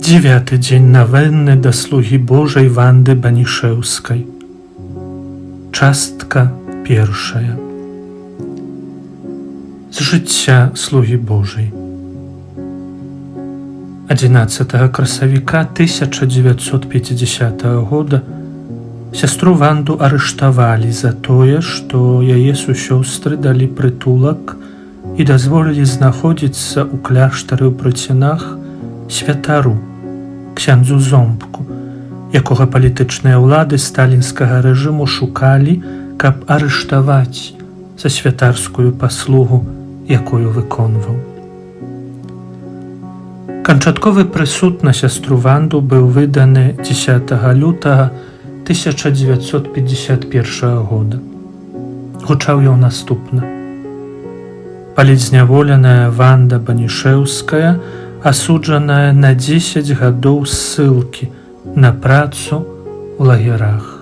9 дзень навенны да слугі Божай Ванды Банішэўскай. Частка першая. З жыцця слугі Божай. 11 красавіка 1950 года сястру Ванду арыштавалі за тое, што яе сусёстры далі прытулак і дазволілі знаходзіцца ў кляштары ў Прыцінах святару, ксяндзу Зомбку, якога палітычныя ўлады сталінскага рэжыму шукалі, каб арыштаваць за святарскую паслугу, якую выконваў. Канчатковы прысуд на сястру Ванду быў выданы 10 лютага 1951 года. Гучаў ён наступна. Палітзняволеная Ванда Банішэўская асуджаная на 10 гадоў ссылкі на працу ў лагерах.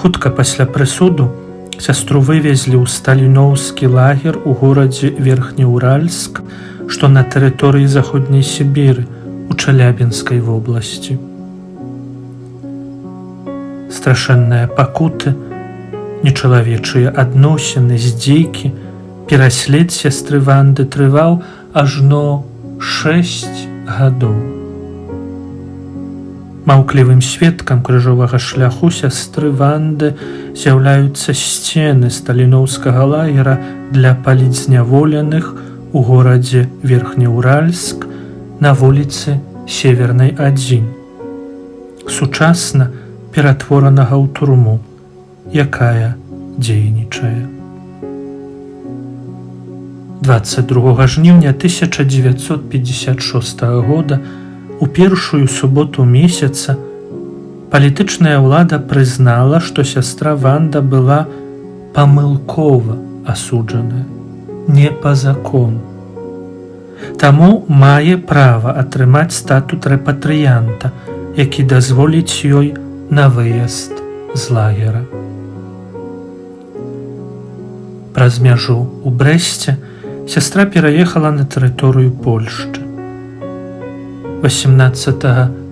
Хутка пасля прысуду сястру вывезлі ў сталіноўскі лагер у горадзе Верхнеуральск, што на тэрыторыі заходняй Сібіры у Чалябінскай вобласці. Страшэнныя пакуты, нечалавечыя адносіны, здзейкі, пераслед сястры Ванды трываў ажно 6 гадоў. Маўклівым сведкам крыжовага шляху сястры Ванды з'яўляюцца сцены сталіноўскага лагера для палітзняволеных у горадзе Верхнеуральск на вуліцы Севернай 1, сучасна ператворанага ў турму, якая дзейнічае. 22 жніўня 1956 года у першую суботу месяца палітычная ўлада прызнала, што сястра Ванда была памылкова асуджаная, не па закону. Таму мае права атрымаць статут рэпатрыянта, які дазволіць ёй на выезд з лагера. Праз мяжу ў Брэсце сястра пераехала на тэрыторыю Польшчы. 18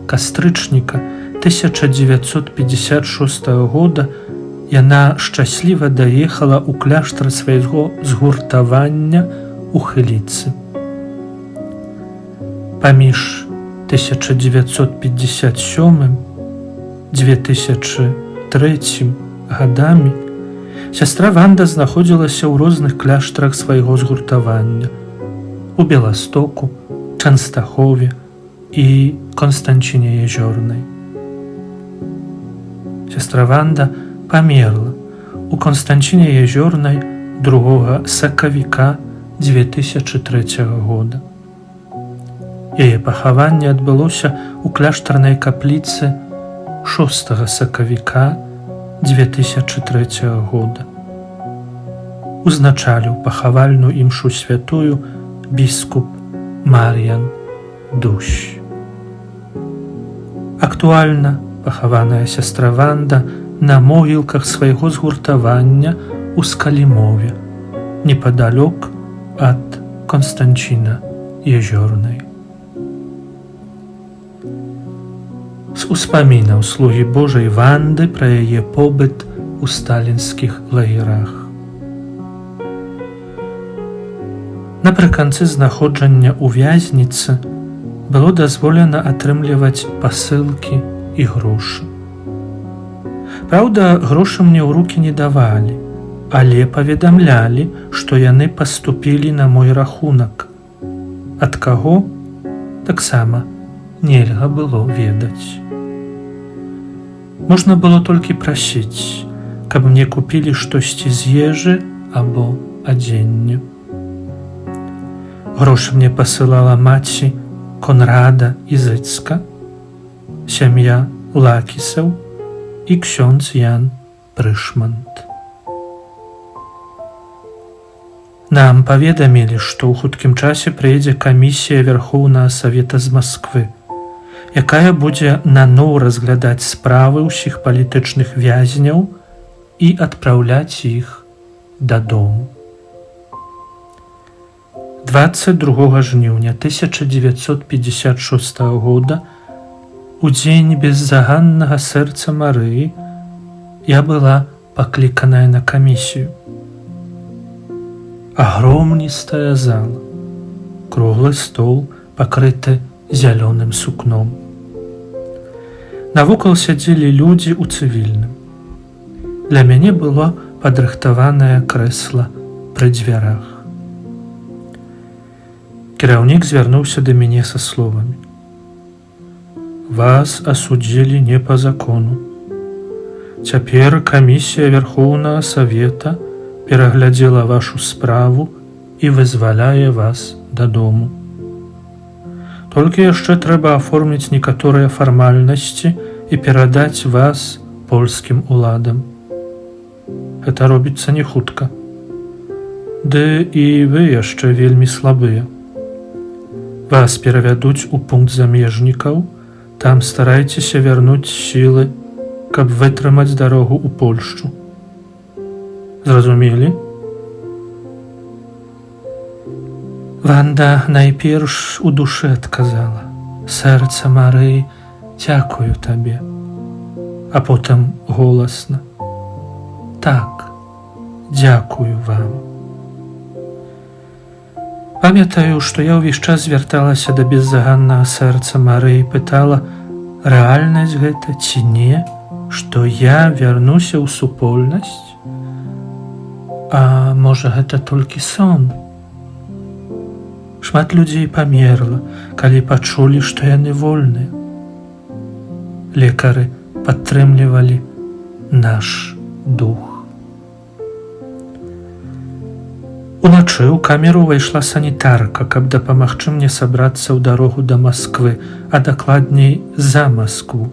кастрычніка 1956 года яна шчасліва даехала ў кляштар свайго згуртавання ў Хыліцы. Паміж 1957-2003 гадамі сястра Ванда знаходзілася ў розных кляштарах свайго згуртавання у Беластоку, Чанстахове і Констанчіне Язёрнай. Сястра Ванда памерла у Констанчіне Язёрнай 2 сакавіка 2003 года. Яе пахаванне адбылося ў кляштарнай капліцы 6 сакавіка 2003 года. Узначаліў пахавальную імшу святую біскуп Мар'ян Дущ. Актуальна пахаваная сястра Ванда на могілках свайго згуртавання ў Скалімове, непадалёк ад Констанчіна Язёрнай. З успамінаў слугі Божай Ванды пра яе побыт у сталінскіх лагерах. Напрыканцы знаходжання ў вязніцы было дазволена атрымліваць пасылкі і грошы. Праўда, грошы мне ў рукі не давалі, але паведамлялі, што яны паступілі на мой рахунак. Ад каго? Таксама нельга было ведаць. Можна было толькі прасіць, каб мне купілі штосьці з ежы або адзення. Грошы мне пасылала маці Конрада Ізыцка, сям'я Лакісаў і ксёндз Ян Прышмант. Нам паведамілі, што ў хуткім часе прыедзе камісія Верхоўнага Савета з Масквы, якая будзе наноў разглядаць справы ўсіх палітычных вязняў і адпраўляць іх дадому. 22 жніўня 1956 года, у дзень беззаганнага сэрца Марыі, я была пакліканая на камісію. Агромністая зала, круглы стол, пакрыты зялёным сукном. Навокал сядзелі людзі ў цывільным. Для мяне было падрыхтаванае крэсла пры дзвярах. Кіраўнік звярнуўся да мяне са словамі: «Вас асудзілі не па закону. Цяпер камісія Верхоўнага Савета пераглядзела вашу справу і вызваляе вас дадому. Толькі яшчэ трэба аформіць некаторыя фармальнасці і перадаць вас польскім уладам. Гэта робіцца не хутка. Ды і вы яшчэ вельмі слабыя. Вас перавядуць у пункт замежнікаў, там старайцеся вярнуць сілы, каб вытрымаць дарогу ў Польшчу. Зразумелі?» Ванда найперш у душы адказала: «Сэрца Марыі, дзякую табе». А потым голасна: «Так, дзякую вам». Памятаю, што я ўвесь час звярталася да беззаганнага сэрца Марыі, пытала, рэальнасць гэта ці не, што я вярнуся ў супольнасць? А можа, гэта толькі сон? Шмат людзей памерла, калі пачулі, што яны вольныя. Лекары падтрымлівалі наш дух. Уначы ў камеру ўвайшла санітарка, каб дапамагчы мне сабрацца ў дарогу да Масквы, а дакладней за Маскву,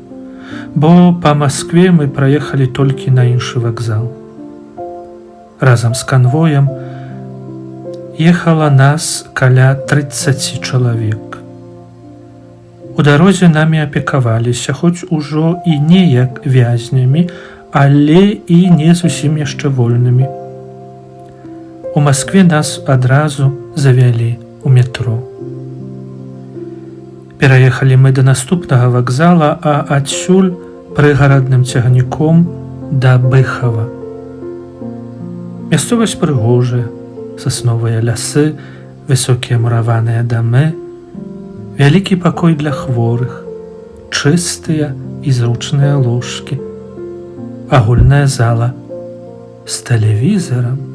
бо па Маскве мы праехалі толькі на іншы вакзал. Разам з канвоем ехала нас каля 30 чалавек. У дарозе намі апекаваліся, хоць ужо і не як вязнямі, але і не зусім яшчэ вольнымі. У Маскве нас адразу завялі ў метро. Пераехалі мы да наступнага вакзала, а адсюль прыгарадным цягніком да Быхава. Мясцовасць прыгожая, сасновыя лясы, высокія мураваныя дамы, вялікі пакой для хворых, чыстыя і зручныя ложкі, агульная зала з тэлевізарам.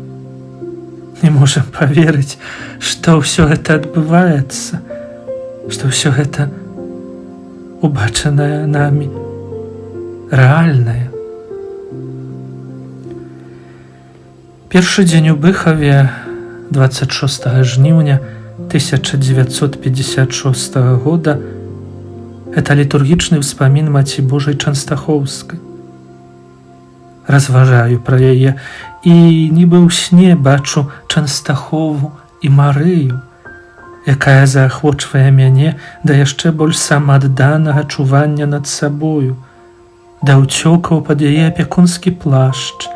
Не можам паверыць, што ўсё гэта адбываецца, што ўсё гэта убачанае намі рэальнае. Першы дзень у Быхаве 26 жніўня 1956 года гэта літургічны ўспамін Маці Божай Чанстахоўскай. Разважаю пра яе і нібы ў сне бачу Чанстахову і Марыю, якая заахвочвае мяне да яшчэ больш самаадданага чування над сабою, да ўцёкаў пад яе апекунскі плашч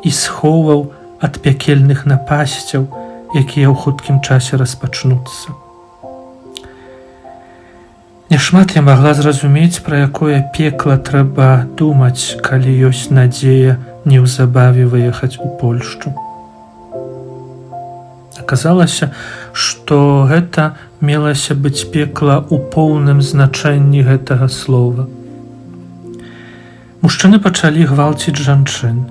і сховаў ад пякельных напасцяў, якія ў хуткім часе распачнуцца. Няшмат я магла зразумець, пра якое пекла трэба думаць, калі ёсць надзея неўзабаве выехаць у Польшчу. Аказалася, што гэта мелася быць пекла ў поўным значэнні гэтага слова. Мужчыны пачалі гвалціць жанчын.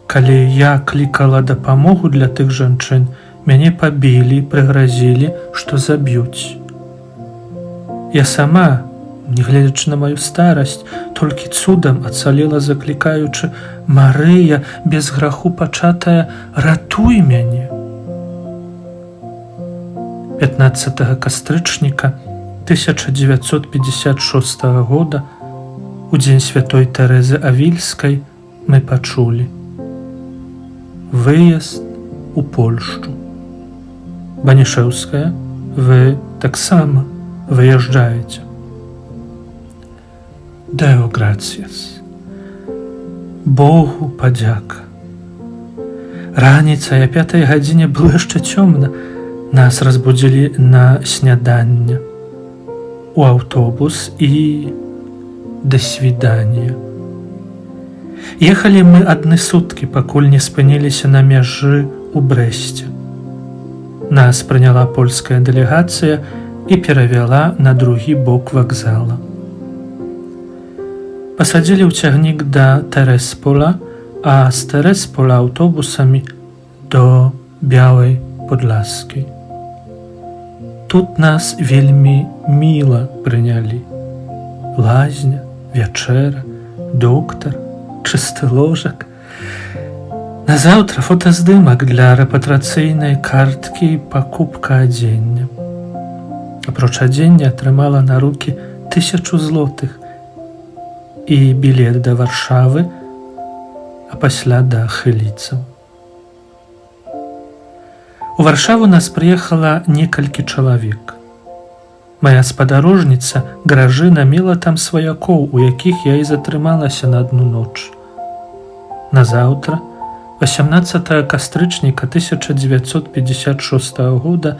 Калі я клікала дапамогу для тых жанчын, мяне пабілі, прыгразілі, што заб'юць. Я сама, нягледзячы на маю старасць, толькі цудам ацалела, заклікаючы: «Марыя, без граху пачатая, ратуй мяне!» 15 кастрычніка 1956 года, у дзень святой Тэрэзы Авільскай, мы пачулі: выезд у Польшчу. Банішэўская, вы таксама выязджаеце. Дэо грацыяс. Богу падзяка. Раніцай о 5 гадзіне было яшчэ цёмна. Нас разбудзілі на сняданне, у аўтобус і да свідання. Ехалі мы адны суткі, пакуль не спыніліся на мяжы ў Брэсце. Нас прыняла польская дэлегацыя і перавяла на другі бок вакзала. Пасадзілі ў цягнік да Тэрэспола, а з Тэрэспола аўтобусамі до Бялай Подласкай. Тут нас вельмі міла прынялі. Лазня, вячэра, доктар, чысты ложак. Назаўтра фотаздымак для рэпатрацыйнай карткі і пакупка адзення. Апроч адзення атрымала на рукі 1000 злотых і білет да Варшавы, а пасля да Хыліцаў. У Варшаву нас прыехала некалькі чалавек. Мая спадарожніца Гражына мела там сваякоў, у якіх я і затрымалася на адну ноч. Назаўтра, 18 кастрычніка 1956 года,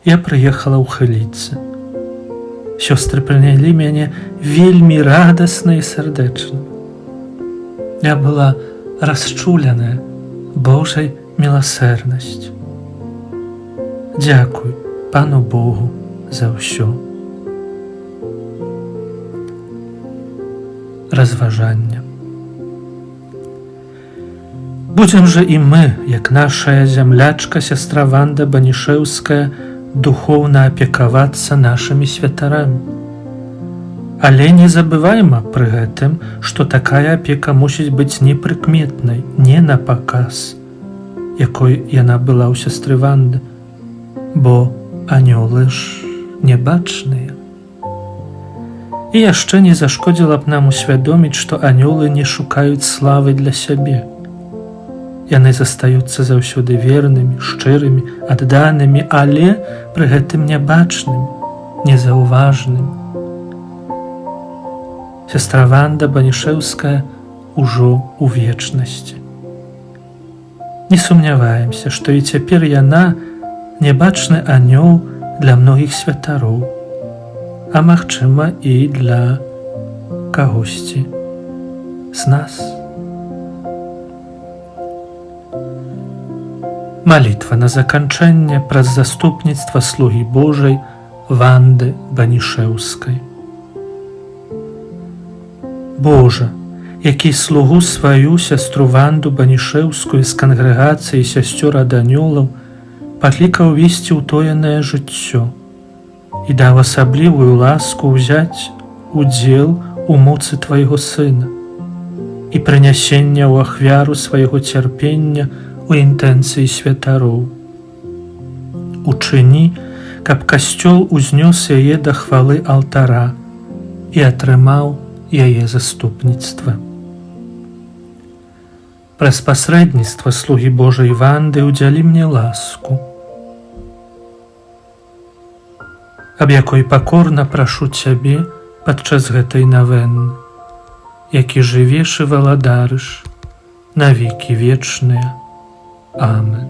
я прыехала ў Хыліцы. Сёстры прынялі мяне вельмі радасна і сардэчна. Я была расчуленая Божай міласэрнасцю. Дзякуй Пану Богу за ўсё. Разважанне. Будзем жа і мы, як нашая зямлячка сястра Ванда Банішэўская, духоўна апекавацца нашымі святарамі. Але не забывайма пры гэтым, што такая апека мусіць быць непрыкметнай, не на паказ, якой яна была ў сястры Ванды, бо анёлы ж небачныя. І яшчэ не зашкодзіла б нам усвядоміць, што анёлы не шукаюць славы для сябе. Яны застаюцца заўсёды вернымі, шчырымі, адданымі, але пры гэтым нябачнымі, незаўважнымі. Сястра Ванда Банішэўская ўжо ў вечнасці. Не сумняваемся, што і цяпер яна нябачны анёл для многіх святароў, а магчыма і для кагосьці з нас. Малітва на заканчэнне праз заступніцтва слугі Божай Ванды Банішэўскай. Божа, які слугу сваю сястру Ванду Банішэўскую з кангрэгацыі сясцёр ад анёлаў паклікаў весці ўтоенае жыццё і даў асаблівую ласку ўзяць удзел у моцы Твайго Сына і прынясення ў ахвяру свайго цярпення у інтэнцыі святароў. Учыні, каб касцёл узнёс яе да хвалы алтара і атрымаў яе заступніцтва. Праз пасрэдніцтва слугі Божай Ванды ўдзялі мне ласку, аб якой пакорна прашу Цябе падчас гэтай навенны, які жывеш і валадарыш на векі вечныя. Амен.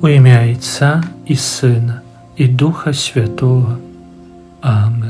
У імя Отца і Сына і Духа Святого. Амен.